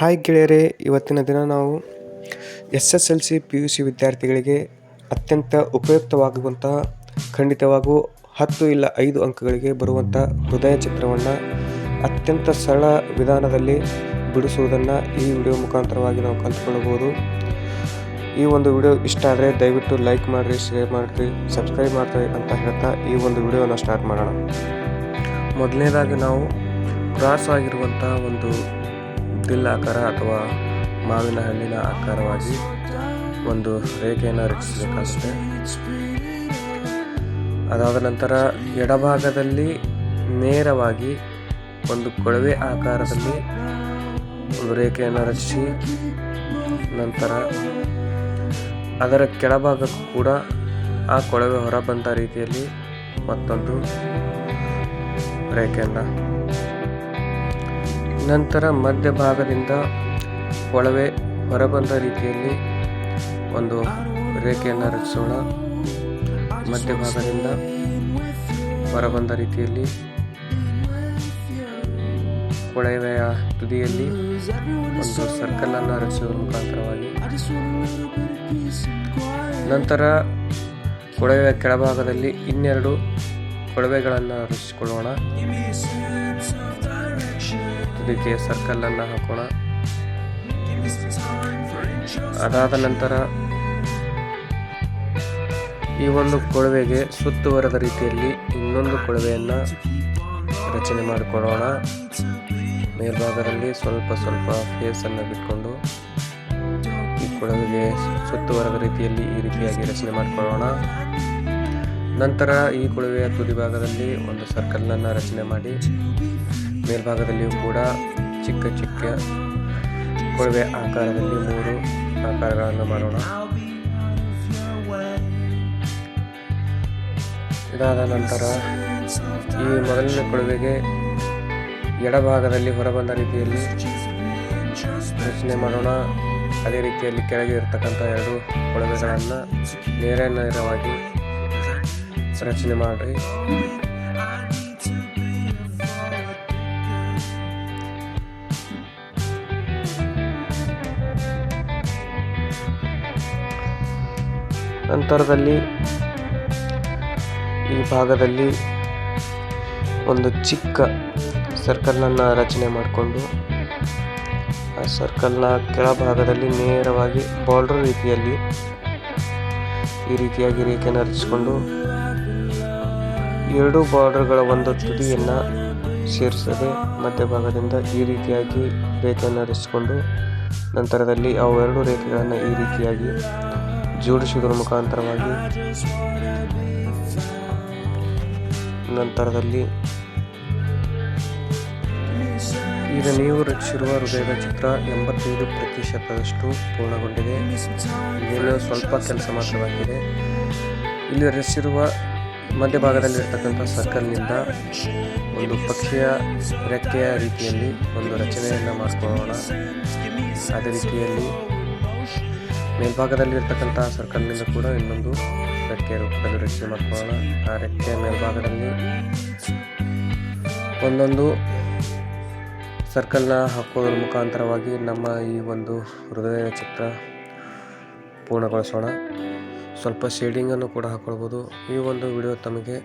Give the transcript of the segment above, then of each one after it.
Hi ಗೆಳೆಯರೇ, ಇವತ್ತಿನ ದಿನ ನಾವು SSLC PUC ವಿದ್ಯಾರ್ಥಿಗಳಿಗೆ ಅತ್ಯಂತ ಉಪಯುಕ್ತವಾಗುವಂತಹ ಖಂಡಿತವಾಗೂ 10 ಇಲ್ಲ 5 ಅಂಕಗಳಿಗೆ ಬರುವಂಥ ಹೃದಯ ಚಿತ್ರವನ್ನು ಅತ್ಯಂತ ಸರಳ ವಿಧಾನದಲ್ಲಿ ಬಿಡಿಸುವುದನ್ನು ಈ ವಿಡಿಯೋ ಮುಖಾಂತರವಾಗಿ ನಾವು ಕಲಿತ್ಕೊಳ್ಳಬಹುದು. ಈ ಒಂದು ವಿಡಿಯೋ ಇಷ್ಟ ಆದರೆ ದಯವಿಟ್ಟು ಲೈಕ್ ಮಾಡಿರಿ, ಶೇರ್ ಮಾಡಿರಿ, ಸಬ್ಸ್ಕ್ರೈಬ್ ಮಾಡಿರಿ ಅಂತ ಹೇಳ್ತಾ ಈ ಒಂದು ವಿಡಿಯೋನ ಸ್ಟಾರ್ಟ್ ಮಾಡೋಣ. ಮೊದಲನೇದಾಗಿ ನಾವು ಕ್ರಾಸ್ ಆಗಿರುವಂಥ ಒಂದು ದಿಲ್ ಆಕಾರ ಅಥವಾ ಮಾವಿನ ಹಣ್ಣಿನ ಆಕಾರವಾಗಿ ಒಂದು ರೇಖೆಯನ್ನು ರಚಿಸಬೇಕಾಗುತ್ತೆ. ಅದಾದ ನಂತರ ಎಡಭಾಗದಲ್ಲಿ ನೇರವಾಗಿ ಒಂದು ಕೊಳವೆ ಆಕಾರದಲ್ಲಿ ಒಂದು ರೇಖೆಯನ್ನು ರಚಿಸಿ, ನಂತರ ಅದರ ಕೆಳಭಾಗಕ್ಕೂ ಕೂಡ ಆ ಕೊಳವೆ ಹೊರಬಂದ ರೀತಿಯಲ್ಲಿ ಮತ್ತೊಂದು ರೇಖೆಯನ್ನು, ನಂತರ ಮಧ್ಯಭಾಗದಿಂದ ಕೊಳವೆ ಹೊರಬಂದ ರೀತಿಯಲ್ಲಿ ಒಂದು ರೇಖೆಯನ್ನು ರಚಿಸೋಣ. ಮಧ್ಯಭಾಗದಿಂದ ಹೊರಬಂದ ರೀತಿಯಲ್ಲಿ ಕೊಳವೆಯ ತುದಿಯಲ್ಲಿ ಒಂದು ಸರ್ಕಲನ್ನು ರಚಿಸುವ ಮುಖಾಂತರವಾಗಿ, ನಂತರ ಕೊಳವೆಯ ಕೆಳಭಾಗದಲ್ಲಿ ಇನ್ನೆರಡು ಕೊಳವೆಗಳನ್ನು ರಚಿಸಿಕೊಳ್ಳೋಣ. ತುದಿಗೆ ಸರ್ಕಲನ್ನು ಹಾಕೋಣ. ಅದಾದ ನಂತರ ಈ ಒಂದು ಕೊಳವೆಗೆ ಸುತ್ತುವರೆದ ರೀತಿಯಲ್ಲಿ ಇನ್ನೊಂದು ಕೊಳವೆಯನ್ನು ರಚನೆ ಮಾಡಿಕೊಳ್ಳೋಣ. ಮೇಲ್ಭಾಗದಲ್ಲಿ ಸ್ವಲ್ಪ ಫೇಸನ್ನು ಬಿಟ್ಕೊಂಡು ಈ ಕೊಳವೆಗೆ ಸುತ್ತುವರೆದ ರೀತಿಯಲ್ಲಿ ಈ ರೀತಿಯಾಗಿ ರಚನೆ ಮಾಡಿಕೊಳ್ಳೋಣ. ನಂತರ ಈ ಕೊಳವೆಯ ತುದಿ ಭಾಗದಲ್ಲಿ ಒಂದು ಸರ್ಕಲನ್ನು ರಚನೆ ಮಾಡಿ ಮೇಲ್ಭಾಗದಲ್ಲಿಯೂ ಕೂಡ ಚಿಕ್ಕ ಕೊಳವೆ ಆಕಾರದಲ್ಲಿ 3 ಆಕಾರಗಳನ್ನು ಮಾಡೋಣ. ಇದಾದ ನಂತರ ಈ ಮೊದಲನೇ ಕೊಳವೆಗೆ ಎಡಭಾಗದಲ್ಲಿ ಹೊರಬಂದ ರೀತಿಯಲ್ಲಿ ರಚನೆ ಮಾಡೋಣ. ಅದೇ ರೀತಿಯಲ್ಲಿ ಕೆಳಗೆ ಇರತಕ್ಕಂಥ 2 ಕೊಳವೆಗಳನ್ನು ನೇರವಾಗಿ ರಚನೆ ಮಾಡಿ ನಂತರದಲ್ಲಿ ಈ ಭಾಗದಲ್ಲಿ ಒಂದು ಚಿಕ್ಕ ಸರ್ಕಲನ್ನು ರಚನೆ ಮಾಡಿಕೊಂಡು ಆ ಸರ್ಕಲ್ನ ಕೆಳಭಾಗದಲ್ಲಿ ನೇರವಾಗಿ ಬಾರ್ಡರ್ ರೀತಿಯಲ್ಲಿ ಈ ರೀತಿಯಾಗಿ ರೇಖೆಯನ್ನು ರಚಿಸಿಕೊಂಡು 2 ಬಾರ್ಡರ್ಗಳ ಒಂದು ತುದಿಯನ್ನು ಸೇರಿಸದೆ ಮಧ್ಯಭಾಗದಿಂದ ಈ ರೀತಿಯಾಗಿ ರೇಖೆಯನ್ನು ರಚಿಸಿಕೊಂಡು ನಂತರದಲ್ಲಿ ಅವು 2 ರೇಖೆಗಳನ್ನು ಈ ರೀತಿಯಾಗಿ ಜೋಡಿಸುವುದರ ಮುಖಾಂತರವಾಗಿ ನಂತರದಲ್ಲಿ ಈಗ ನೀವು ರಚಿಸಿರುವ ಹೃದಯದ ಚಿತ್ರ 85% ಪೂರ್ಣಗೊಂಡಿದೆ. ಇನ್ನೂ ಸ್ವಲ್ಪ ಕೆಲಸ ಮಾತ್ರವಾಗಿದೆ. ಇಲ್ಲಿ ರಚಿಸಿರುವ ಮಧ್ಯಭಾಗದಲ್ಲಿರ್ತಕ್ಕಂಥ ಸರ್ಕಲ್ನಿಂದ ಒಂದು ಪಕ್ಷಿಯ ರೆಕ್ಕೆಯ ರೀತಿಯಲ್ಲಿ ಒಂದು ರಚನೆಯನ್ನು ಮಾಡಿಕೊಳ್ಳೋಣ. ಅದೇ ರೀತಿಯಲ್ಲಿ ಮೇಲ್ಭಾಗದಲ್ಲಿರ್ತಕ್ಕಂಥ ಸರ್ಕಲ್ನಿಂದ ಕೂಡ ಇನ್ನೊಂದು ರೆಕ್ಕೆಯ ರೂಪದಲ್ಲಿ ರಚನೆ ಮಾಡಿಕೊಳ್ಳೋಣ. ಆ ರೆಕ್ಕೆಯ ಮೇಲ್ಭಾಗದಲ್ಲಿ ಒಂದೊಂದು ಸರ್ಕಲ್ನ ಹಾಕೋದ್ರ ಮುಖಾಂತರವಾಗಿ ನಮ್ಮ ಈ ಒಂದು ಹೃದಯ ಚಿತ್ರ ಪೂರ್ಣಗೊಳಿಸೋಣ. ಸ್ವಲ್ಪ ಶೇಡಿಂಗನ್ನು ಕೂಡ ಹಾಕೊಳ್ಬೋದು. ಈ ಒಂದು ವಿಡಿಯೋ ತಮಗೆ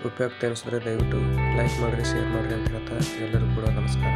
ಉಪಯುಕ್ತ ಅನಿಸಿದ್ರೆ ದಯವಿಟ್ಟು ಲೈಕ್ ಮಾಡಿರಿ, ಶೇರ್ ಮಾಡಿರಿ ಅಂತ ಹೇಳ್ತಾ ಎಲ್ಲರಿಗೂ ಕೂಡ ನಮಸ್ಕಾರ.